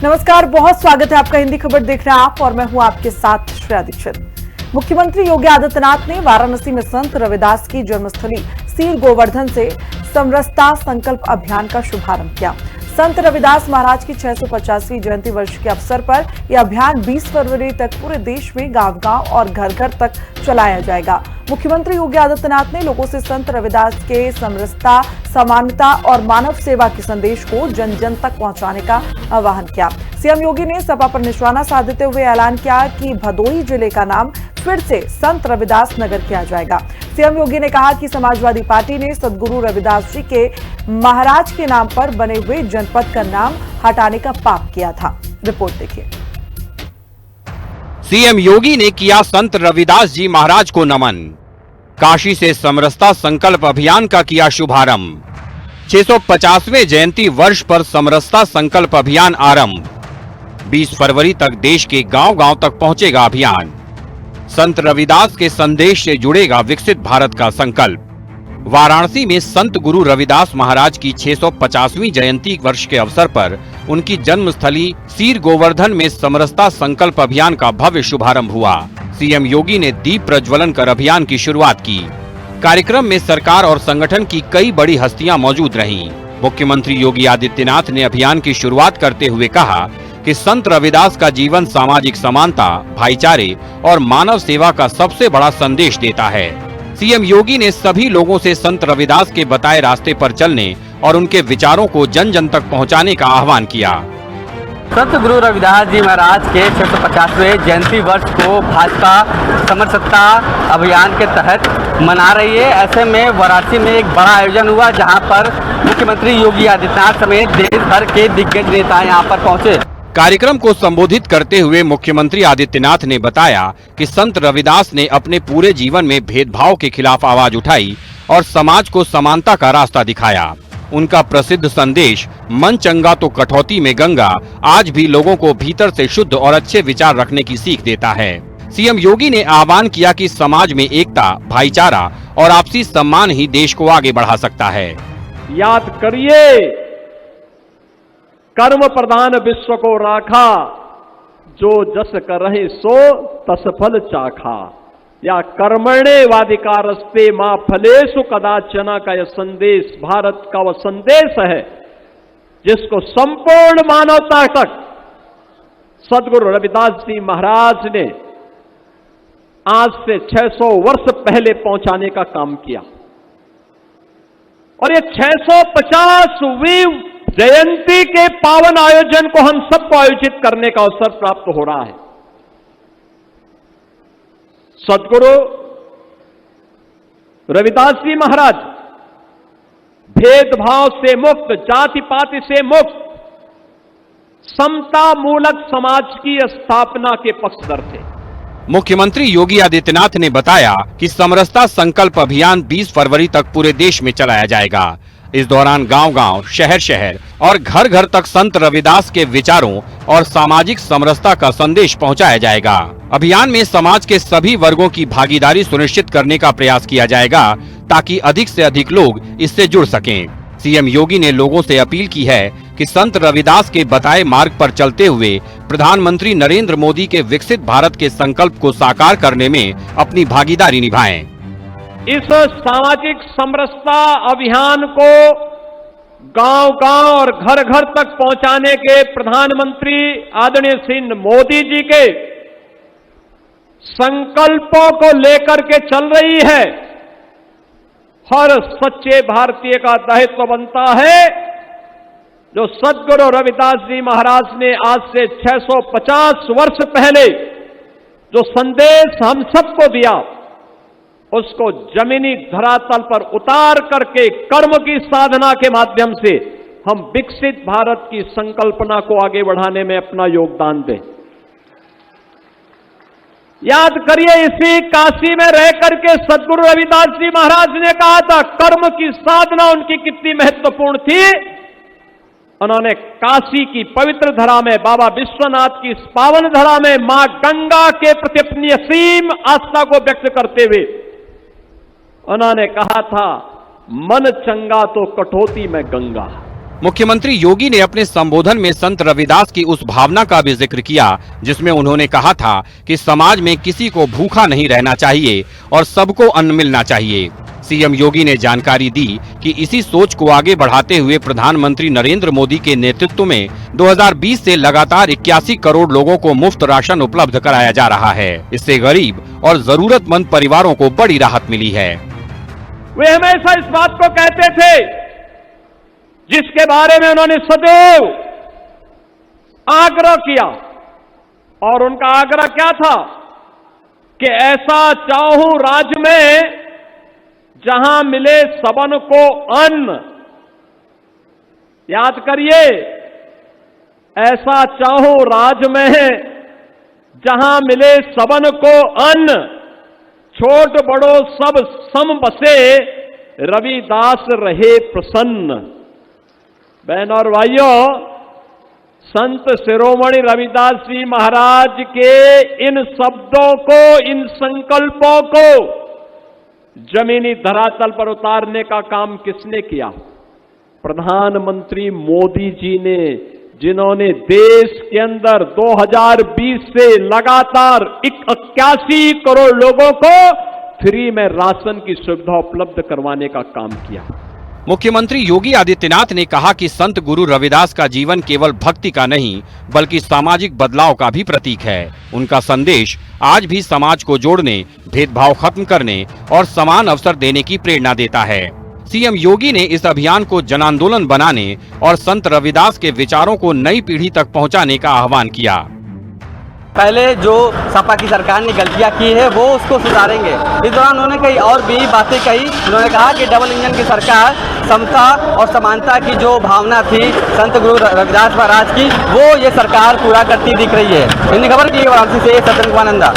नमस्कार, बहुत स्वागत है आपका। हिंदी खबर देख रहे हैं आप और मैं हूं आपके साथ श्रेया दीक्षित। मुख्यमंत्री योगी आदित्यनाथ ने वाराणसी में संत रविदास की जन्मस्थली सीर गोवर्धन से समरसता संकल्प अभियान का शुभारंभ किया। संत रविदास महाराज की 650वीं जयंती वर्ष के अवसर पर यह अभियान 20 फरवरी तक पूरे देश में गांव-गांव और घर-घर तक चलाया जाएगा। मुख्यमंत्री योगी आदित्यनाथ ने लोगों से संत रविदास के समरसता, समानता और मानव सेवा के संदेश को जन जन तक पहुंचाने का आह्वान किया। सीएम योगी ने सपा पर निशाना साधते हुए ऐलान किया कि भदोही जिले का नाम फिर से संत रविदास नगर किया जाएगा। सीएम योगी ने कहा कि समाजवादी पार्टी ने सदगुरु रविदास जी के महाराज के नाम पर बने हुए जनपद का नाम हटाने का पाप किया था। रिपोर्ट देखिए। सीएम योगी ने किया संत रविदास जी महाराज को नमन। काशी से समरसता संकल्प अभियान का किया शुभारंभ। 650वें जयंती वर्ष पर समरसता संकल्प अभियान आरंभ। 20 फरवरी तक देश के गांव-गांव तक पहुंचेगा अभियान। संत रविदास के संदेश से जुड़ेगा विकसित भारत का संकल्प। वाराणसी में संत गुरु रविदास महाराज की 650वीं जयंती वर्ष के अवसर पर उनकी जन्मस्थली सीर गोवर्धन में समरसता संकल्प अभियान का भव्य शुभारंभ हुआ। सीएम योगी ने दीप प्रज्वलन कर अभियान की शुरुआत की। कार्यक्रम में सरकार और संगठन की कई बड़ी हस्तियां मौजूद रहीं। मुख्यमंत्री योगी आदित्यनाथ ने अभियान की शुरुआत करते हुए कहा कि संत रविदास का जीवन सामाजिक समानता, भाईचारे और मानव सेवा का सबसे बड़ा संदेश देता है। सीएम योगी ने सभी लोगों से संत रविदास के बताए रास्ते पर चलने और उनके विचारों को जन जन तक पहुंचाने का आह्वान किया। संत गुरु रविदास जी महाराज के 650वें जयंती वर्ष को भाजपा समरसता अभियान के तहत मना रही है। ऐसे में वाराणसी में एक बड़ा आयोजन हुआ जहां पर मुख्यमंत्री योगी आदित्यनाथ समेत देश भर के दिग्गज नेता यहां पर पहुंचे। कार्यक्रम को संबोधित करते हुए मुख्यमंत्री आदित्यनाथ ने बताया कि संत रविदास ने अपने पूरे जीवन में भेदभाव के खिलाफ आवाज उठाई और समाज को समानता का रास्ता दिखाया। उनका प्रसिद्ध संदेश मन चंगा तो कठौती में गंगा आज भी लोगों को भीतर से शुद्ध और अच्छे विचार रखने की सीख देता है। सीएम योगी ने आह्वान किया कि समाज में एकता, भाईचारा और आपसी सम्मान ही देश को आगे बढ़ा सकता है। याद करिए, कर्म प्रधान विश्व को राखा, जो जस करहि सो तस फल चाखा। या कर्मण्येवाधिकारस्ते मां फलेषु कदाचन का यह संदेश भारत का वह संदेश है जिसको संपूर्ण मानवता तक सदगुरु रविदास जी महाराज ने आज से 600 वर्ष पहले पहुंचाने का काम किया। और ये 650वीं जयंती के पावन आयोजन को हम सबको आयोजित करने का अवसर प्राप्त हो रहा है। सदगुरु रविदास जी महाराज भेदभाव से मुक्त, जाति पाति से मुक्त, समता मूलक समाज की स्थापना के पक्षधर थे। मुख्यमंत्री योगी आदित्यनाथ ने बताया कि समरसता संकल्प अभियान 20 फरवरी तक पूरे देश में चलाया जाएगा। इस दौरान गांव-गांव, शहर-शहर और घर-घर तक संत रविदास के विचारों और सामाजिक समरसता का संदेश पहुंचाया जाएगा। अभियान में समाज के सभी वर्गों की भागीदारी सुनिश्चित करने का प्रयास किया जाएगा ताकि अधिक से अधिक लोग इससे जुड़ सकें। सीएम योगी ने लोगों से अपील की है कि संत रविदास के बताए मार्ग पर चलते हुए प्रधानमंत्री नरेंद्र मोदी के विकसित भारत के संकल्प को साकार करने में अपनी भागीदारी निभाएं। इस सामाजिक समरसता अभियान को गांव-गांव और घर-घर तक पहुंचाने के प्रधानमंत्री आदरणीय श्री मोदी जी के संकल्पों को लेकर के चल रही है। हर सच्चे भारतीय का दायित्व बनता है जो सदगुरु रविदास जी महाराज ने आज से 650 वर्ष पहले जो संदेश हम सबको दिया, उसको जमीनी धरातल पर उतार करके कर्म की साधना के माध्यम से हम विकसित भारत की संकल्पना को आगे बढ़ाने में अपना योगदान दें। याद करिए, इसी काशी में रह करके सदगुरु रविदास जी महाराज ने कहा था कर्म की साधना उनकी कितनी महत्वपूर्ण थी। उन्होंने काशी की पवित्र धरा में, बाबा विश्वनाथ की इस पावन धरा में मां गंगा के प्रति अपनी असीम आस्था को व्यक्त करते हुए उन्होंने कहा था, मन चंगा तो कठौती में गंगा। मुख्यमंत्री योगी ने अपने संबोधन में संत रविदास की उस भावना का भी जिक्र किया जिसमें उन्होंने कहा था कि समाज में किसी को भूखा नहीं रहना चाहिए और सबको अन्न मिलना चाहिए। सीएम योगी ने जानकारी दी कि इसी सोच को आगे बढ़ाते हुए प्रधानमंत्री नरेंद्र मोदी के नेतृत्व में 2020 से लगातार 81 करोड़ लोगों को मुफ्त राशन उपलब्ध कराया जा रहा है। इससे गरीब और जरूरतमंद परिवारों को बड़ी राहत मिली है। वे हमेशा इस बात को कहते थे जिसके बारे में उन्होंने सदैव आग्रह किया, और उनका आग्रह क्या था कि ऐसा चाहूं राज्य में जहां मिले सबन को अन्न। याद करिए, ऐसा चाहूं राज्य में जहां मिले सबन को अन्न, छोट बड़ो सब सम बसे, रविदास रहे प्रसन्न। बहनों और भाइयों, संत शिरोमणि रविदास जी महाराज के इन शब्दों को, इन संकल्पों को जमीनी धरातल पर उतारने का काम किसने किया? प्रधानमंत्री मोदी जी ने, जिन्होंने देश के अंदर 2020 से लगातार 81 करोड़ लोगों को फ्री में राशन की सुविधा उपलब्ध करवाने का काम किया। मुख्यमंत्री योगी आदित्यनाथ ने कहा कि संत गुरु रविदास का जीवन केवल भक्ति का नहीं बल्कि सामाजिक बदलाव का भी प्रतीक है। उनका संदेश आज भी समाज को जोड़ने, भेदभाव खत्म करने और समान अवसर देने की प्रेरणा देता है। सीएम योगी ने इस अभियान को जन आंदोलन बनाने और संत रविदास के विचारों को नई पीढ़ी तक पहुंचाने का आह्वान किया। पहले जो सपा की सरकार ने गलतियां की है वो उसको सुधारेंगे। इस दौरान उन्होंने कई और भी बातें कही। उन्होंने कहा कि डबल इंजन की सरकार समता और समानता की जो भावना थी संत गुरु रविदास महाराज की, वो ये सरकार पूरा करती दिख रही है। इन खबर की वाराणसी से सत्येंद्र कुमार नंदा।